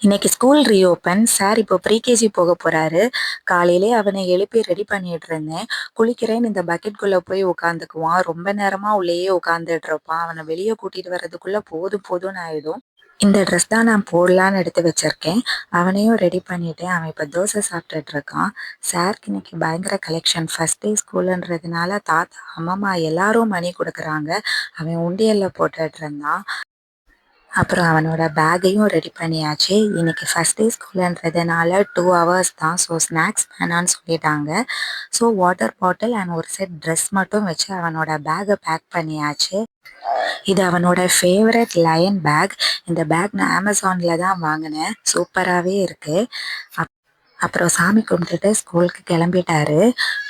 இன்னைக்கு school reopen. Sir இப்போ pre-KG போக போறாரு. காலையிலே அவனை எழுப்பி ரெடி பண்ணிட்டு இருந்தேன். குளிக்கிறேன்னு இந்த பக்கெட்குள்ள போய் உட்காந்துக்குவான். ரொம்ப நேரமா உள்ளேயே உட்காந்துட்டு இருப்பான். அவனை வெளியே கூட்டிட்டு வர்றதுக்குள்ள போதும் போதும்னு ஆயிடும். இந்த ட்ரெஸ் தான் நான் போடலான்னு எடுத்து வச்சிருக்கேன். அவனையும் ரெடி பண்ணிட்டேன். அவன் இப்போ தோசை சாப்பிட்டுட்டு இருக்கான். சாருக்கு இன்னைக்கு பயங்கர கலெக்ஷன். ஃபர்ஸ்ட் டே ஸ்கூலுன்றதுனால தாத்தா அம்மம்மா எல்லாரும் மணி கொடுக்குறாங்க. அவன் உண்டியல்ல போட்டுட்டு இருந்தான். அப்புறம் அவனோட பேக்கையும் ரெடி பண்ணியாச்சு. இன்னைக்கு ஃபர்ஸ்ட் டே ஸ்கூலுன்றதுனால 2 ஹவர்ஸ் தான். ஸோ ஸ்நாக்ஸ் வேணான்னு சொல்லிட்டாங்க. ஸோ வாட்டர் பாட்டில் அண்ட் ஒரு செட் ட்ரெஸ் மட்டும் வச்சு அவனோட பேக்கை பேக் பண்ணியாச்சு. இது அவனோட ஃபேவரட் லயன் பேக். இந்த பேக் நான் அமேசானில் தான் வாங்கினேன். சூப்பராகவே இருக்குது. அப்புறம் சாமி கும்பிட்டுட்டு ஸ்கூலுக்கு கிளம்பிட்டாரு.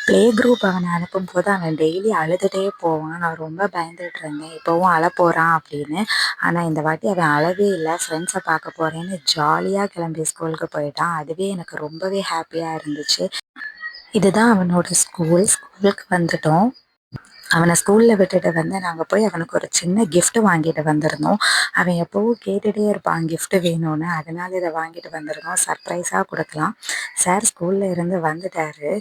ப்ளே குரூப் அவனை அனுப்பும்போது அவன் டெய்லி அழுதுகிட்டே போவான். நான் ரொம்ப பயந்துட்டு இருந்தேன், இப்போவும் அழப்போகிறான் அப்படின்னு. ஆனால் இந்த வாட்டி அவன் அழவே இல்லை. ஃப்ரெண்ட்ஸை பார்க்க போகிறேன்னு ஜாலியாக கிளம்பி ஸ்கூலுக்கு போயிட்டான். அதுவே எனக்கு ரொம்பவே ஹாப்பியாக இருந்துச்சு. இதுதான் அவனோட ஸ்கூலுக்கு வந்துட்டோம். அவனை ஸ்கூலில் விட்டுட்டு வந்து நாங்கள் போய் அவனுக்கு ஒரு சின்ன கிஃப்ட் வாங்கிட்டு வந்திருந்தோம். அவன் எப்போவும் கேட்டுகிட்டே இருப்பான் gift வேணும்னு. அதனால இதை வாங்கிட்டு வந்திருந்தோம். சர்ப்ரைஸாக கொடுக்கலாம். சார் ஸ்கூலில் இருந்து வந்துட்டாரு.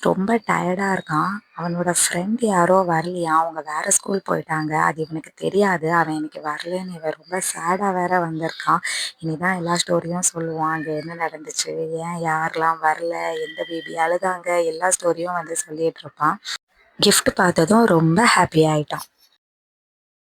ரொம்ப டயர்டாக இருக்கான். அவனோட ஃப்ரெண்ட் யாரோ வரலையா, அவங்க வேற ஸ்கூல் போயிட்டாங்க. அது இவனுக்கு தெரியாது. அவன் இன்னைக்கு வரலன்னு இவன் ரொம்ப சேடாக வேற வந்திருக்கான். இனிதான் எல்லா ஸ்டோரியும் சொல்லுவான். அங்கே என்ன நடந்துச்சு, ஏன் யாரெல்லாம் வரல, எந்த பேபி அழுதாங்க, எல்லா ஸ்டோரியும் வந்து சொல்லிட்டு இருப்பான். gift பார்த்ததும் ரொம்ப ஹாப்பி ஆயிட்டான்.